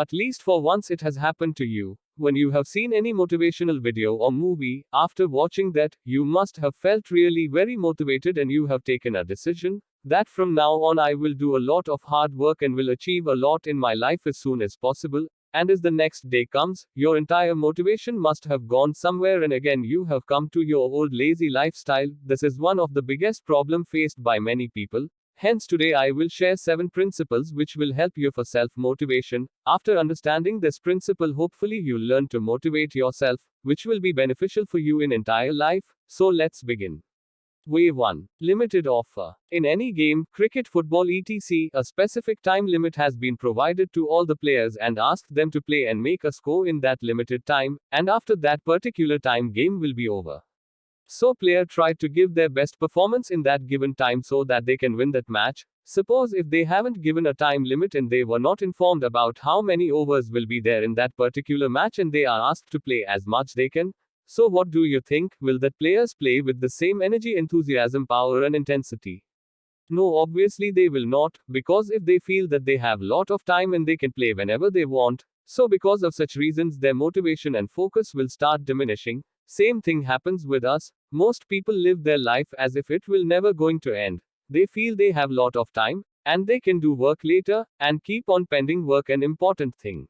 At least for once it has happened to you. When you have seen any motivational video or movie, after watching that, you must have felt really very motivated and you have taken a decision that from now on I will do a lot of hard work and will achieve a lot in my life as soon as possible. And as the next day comes, your entire motivation must have gone somewhere and again you have come to your old lazy lifestyle. This is one of the biggest problem faced by many people. Hence today I will share 7 principles which will help you for self-motivation. After understanding this principle, hopefully you'll learn to motivate yourself, which will be beneficial for you in entire life. So let's begin. Way 1. Limited offer. In any game, cricket, football, etc., a specific time limit has been provided to all the players and asked them to play and make a score in that limited time, and after that particular time game will be over. So player tried to give their best performance in that given time so that they can win that match. Suppose if they haven't given a time limit and they were not informed about how many overs will be there in that particular match and they are asked to play as much they can. So what do you think? Will that players play with the same energy, enthusiasm, power and intensity? No, obviously they will not, because if they feel that they have lot of time and they can play whenever they want, so because of such reasons their motivation and focus will start diminishing. Same thing happens with us. Most people live their life as if it will never going to end. They feel they have lot of time, and they can do work later, and keep on pending work an important thing.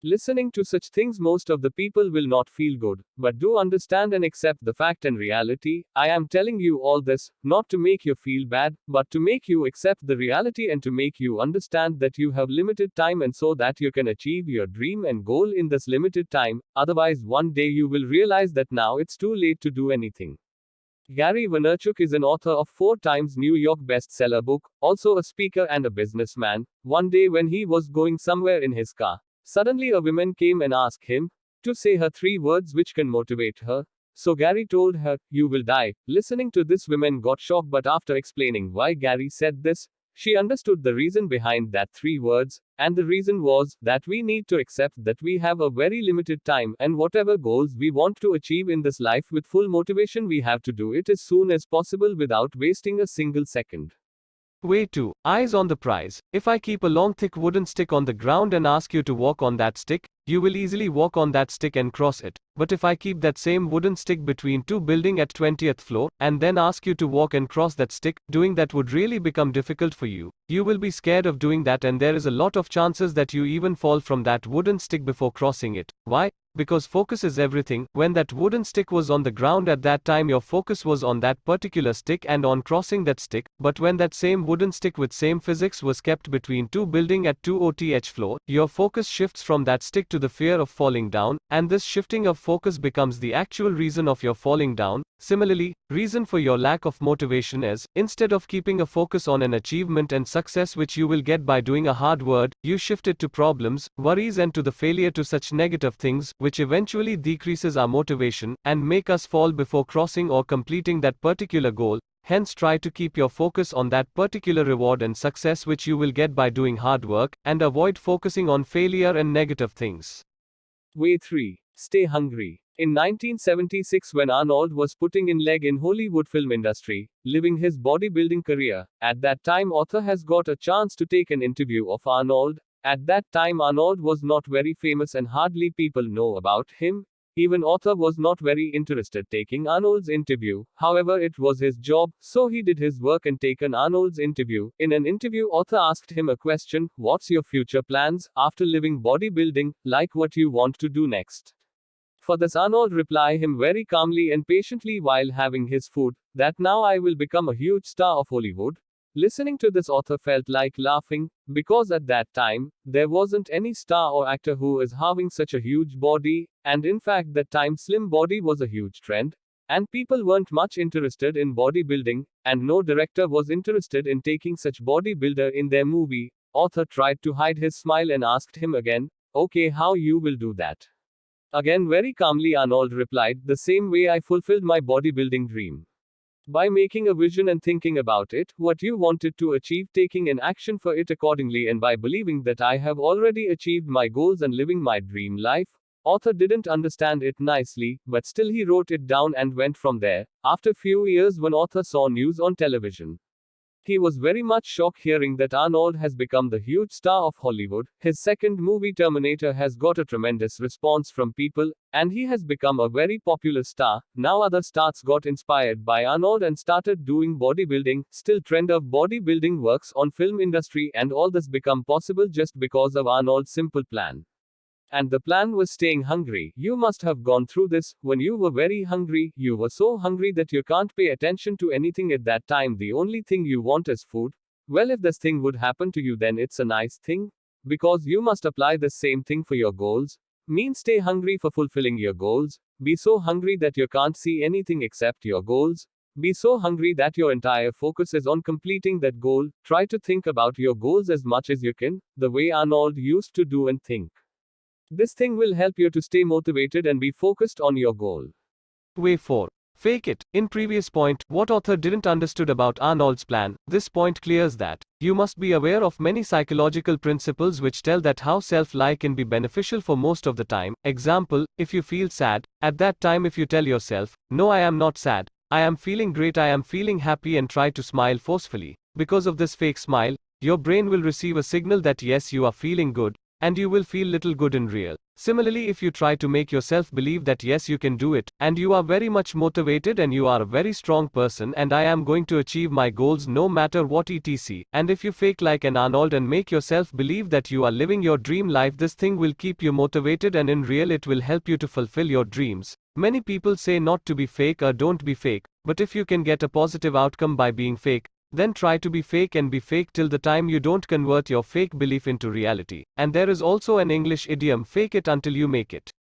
Listening to such things, most of the people will not feel good, but do understand and accept the fact and reality. I am telling you all this, not to make you feel bad, but to make you accept the reality and to make you understand that you have limited time and so that you can achieve your dream and goal in this limited time. Otherwise, one day you will realize that now it's too late to do anything. Gary Vaynerchuk is an author of 4 times New York bestseller book, also a speaker and a businessman. One day when he was going somewhere in his car, suddenly a woman came and asked him to say her 3 words which can motivate her. So Gary told her, "You will die." Listening to this, woman got shocked, but after explaining why Gary said this, she understood the reason behind that 3 words, and the reason was that we need to accept that we have a very limited time and whatever goals we want to achieve in this life with full motivation, we have to do it as soon as possible without wasting a single second. Way 2. Eyes on the prize. If I keep a long thick wooden stick on the ground and ask you to walk on that stick, you will easily walk on that stick and cross it. But if I keep that same wooden stick between 2 buildings at 20th floor, and then ask you to walk and cross that stick, doing that would really become difficult for you. You will be scared of doing that and there is a lot of chances that you even fall from that wooden stick before crossing it. Why? Because focus is everything. When that wooden stick was on the ground at that time, your focus was on that particular stick and on crossing that stick. But when that same wooden stick with same physics was kept between 2 buildings at 2th floor, your focus shifts from that stick to the fear of falling down, and this shifting of focus becomes the actual reason of your falling down. Similarly, reason for your lack of motivation is, instead of keeping a focus on an achievement and success which you will get by doing a hard work, you shift it to problems, worries and to the failure, to such negative things, which eventually decreases our motivation, and make us fall before crossing or completing that particular goal. Hence try to keep your focus on that particular reward and success which you will get by doing hard work, and avoid focusing on failure and negative things. Way 3. Stay hungry. In 1976, when Arnold was putting in leg in Hollywood film industry, living his bodybuilding career, at that time author has got a chance to take an interview of Arnold. At that time Arnold was not very famous and hardly people know about him. Even author was not very interested taking Arnold's interview. However, it was his job, so he did his work and taken Arnold's interview. In an interview, author asked him a question: "What's your future plans after living bodybuilding? Like what you want to do next?" For this Arnold replied him very calmly and patiently while having his food, that "Now I will become a huge star of Hollywood." Listening to this, author felt like laughing, because at that time, there wasn't any star or actor who is having such a huge body, and in fact that time slim body was a huge trend, and people weren't much interested in bodybuilding, and no director was interested in taking such bodybuilder in their movie. Author tried to hide his smile and asked him again, "Okay, how you will do that?" Again very calmly Arnold replied, "The same way I fulfilled my bodybuilding dream. By making a vision and thinking about it, what you wanted to achieve, taking an action for it accordingly, and by believing that I have already achieved my goals and living my dream life." Author didn't understand it nicely, but still he wrote it down and went from there. After few years, when author saw news on television, He was very much shocked hearing that Arnold has become the huge star of Hollywood. His second movie Terminator has got a tremendous response from people, and he has become a very popular star. Now other stars got inspired by Arnold and started doing bodybuilding. Still trend of bodybuilding works on film industry, and all this become possible just because of Arnold's simple plan. And the plan was staying hungry. You must have gone through this. When you were very hungry, you were so hungry that you can't pay attention to anything at that time. The only thing you want is food. Well, if this thing would happen to you, then it's a nice thing. Because you must apply the same thing for your goals. Mean stay hungry for fulfilling your goals. Be so hungry that you can't see anything except your goals. Be so hungry that your entire focus is on completing that goal. Try to think about your goals as much as you can, the way Arnold used to do and think. This thing will help you to stay motivated and be focused on your goal. Way 4. Fake it. In previous point, what author didn't understood about Arnold's plan, this point clears that. You must be aware of many psychological principles which tell that how self-lie can be beneficial for most of the time. Example, if you feel sad, at that time if you tell yourself, no I am not sad, I am feeling great, I am feeling happy, and try to smile forcefully. Because of this fake smile, your brain will receive a signal that yes you are feeling good, and you will feel little good in real. Similarly, if you try to make yourself believe that yes you can do it, and you are very much motivated and you are a very strong person and I am going to achieve my goals no matter what etc. And if you fake like an Arnold and make yourself believe that you are living your dream life, this thing will keep you motivated and in real it will help you to fulfill your dreams. Many people say not to be fake or don't be fake, but if you can get a positive outcome by being fake, then try to be fake and be fake till the time you don't convert your fake belief into reality. And there is also an English idiom, fake it until you make it.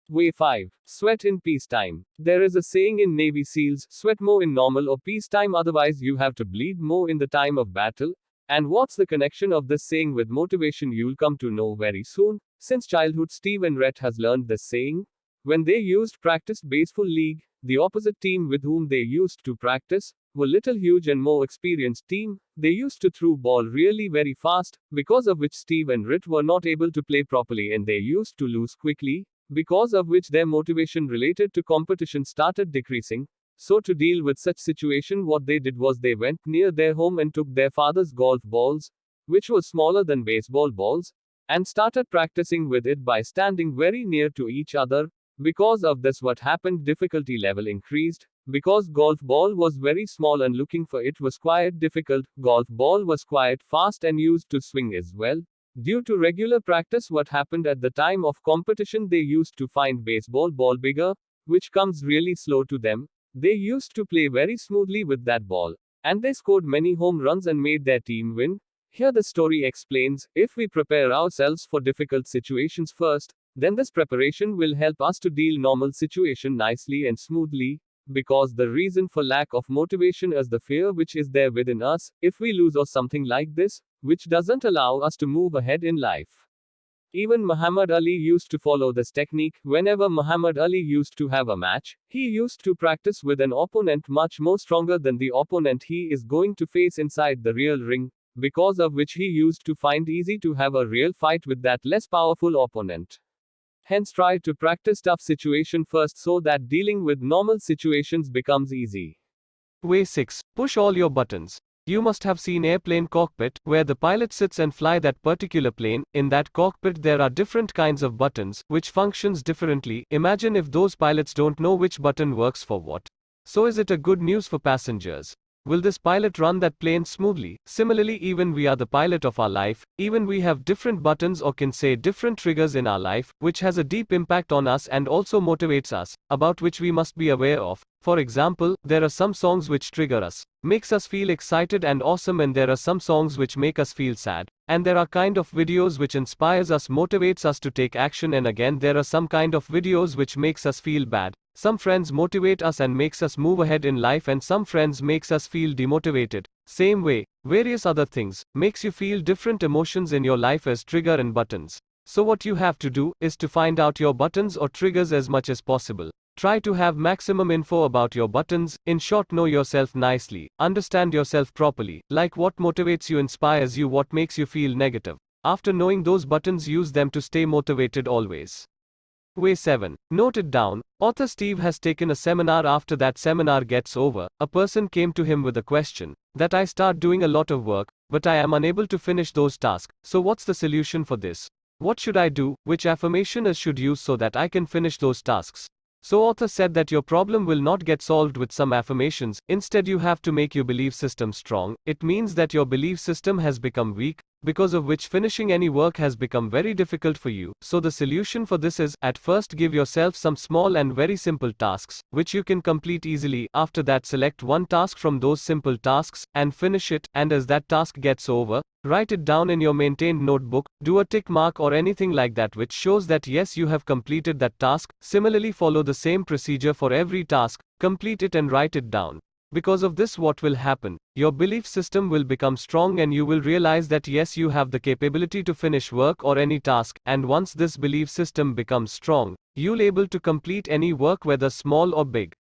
Way 5. Sweat in peacetime. There is a saying in Navy SEALs, sweat more in normal or peacetime, otherwise you have to bleed more in the time of battle. And what's the connection of this saying with motivation? You'll come to know very soon. Since childhood, Steve and Rhett has learned this saying. When they used practice baseball league, the opposite team with whom they used to practice were little huge and more experienced team. They used to throw ball really very fast, because of which Steve and Rhett were not able to play properly and they used to lose quickly, because of which their motivation related to competition started decreasing. So to deal with such situation, what they did was they went near their home and took their father's golf balls, which were smaller than baseball balls, and started practicing with it by standing very near to each other. Because of this, what happened, difficulty level increased. Because golf ball was very small and looking for it was quite difficult, golf ball was quite fast and used to swing as well. Due to regular practice, what happened at the time of competition, they used to find baseball ball bigger, which comes really slow to them. They used to play very smoothly with that ball, and they scored many home runs and made their team win. Here the story explains, if we prepare ourselves for difficult situations first, then this preparation will help us to deal normal situation nicely and smoothly. Because the reason for lack of motivation is the fear which is there within us, if we lose or something like this, which doesn't allow us to move ahead in life. Even Muhammad Ali used to follow this technique. Whenever Muhammad Ali used to have a match, he used to practice with an opponent much more stronger than the opponent he is going to face inside the real ring, because of which he used to find easy to have a real fight with that less powerful opponent. Hence try to practice tough situation first so that dealing with normal situations becomes easy. Way 6. Push all your buttons. You must have seen airplane cockpit, where the pilot sits and fly that particular plane. In that cockpit there are different kinds of buttons, which functions differently. Imagine if those pilots don't know which button works for what. So is it a good news for passengers? Will this pilot run that plane smoothly? Similarly, even we are the pilot of our life, even we have different buttons or can say different triggers in our life, which has a deep impact on us and also motivates us, about which we must be aware of. For example, there are some songs which trigger us, makes us feel excited and awesome, and there are some songs which make us feel sad. And there are kind of videos which inspires us, motivates us to take action, and again there are some kind of videos which makes us feel bad. Some friends motivate us and makes us move ahead in life, and some friends makes us feel demotivated. Same way, various other things makes you feel different emotions in your life as trigger and buttons. So what you have to do is to find out your buttons or triggers as much as possible. Try to have maximum info about your buttons. In short, know yourself nicely, understand yourself properly, like what motivates you, inspires you, what makes you feel negative. After knowing those buttons, use them to stay motivated always. Way 7. Note it down. Author Steve has taken a seminar. After that seminar gets over, a person came to him with a question that I start doing a lot of work, but I am unable to finish those tasks. So what's the solution for this? What should I do? Which affirmation I should use so that I can finish those tasks? So author said that your problem will not get solved with some affirmations. Instead you have to make your belief system strong. It means that your belief system has become weak, because of which finishing any work has become very difficult for you. So the solution for this is, at first give yourself some small and very simple tasks, which you can complete easily. After that select one task from those simple tasks, and finish it, and as that task gets over, write it down in your maintained notebook, do a tick mark or anything like that which shows that yes, you have completed that task. Similarly follow the same procedure for every task, complete it and write it down. Because of this what will happen? Your belief system will become strong and you will realize that yes, you have the capability to finish work or any task, and once this belief system becomes strong, you'll able to complete any work whether small or big.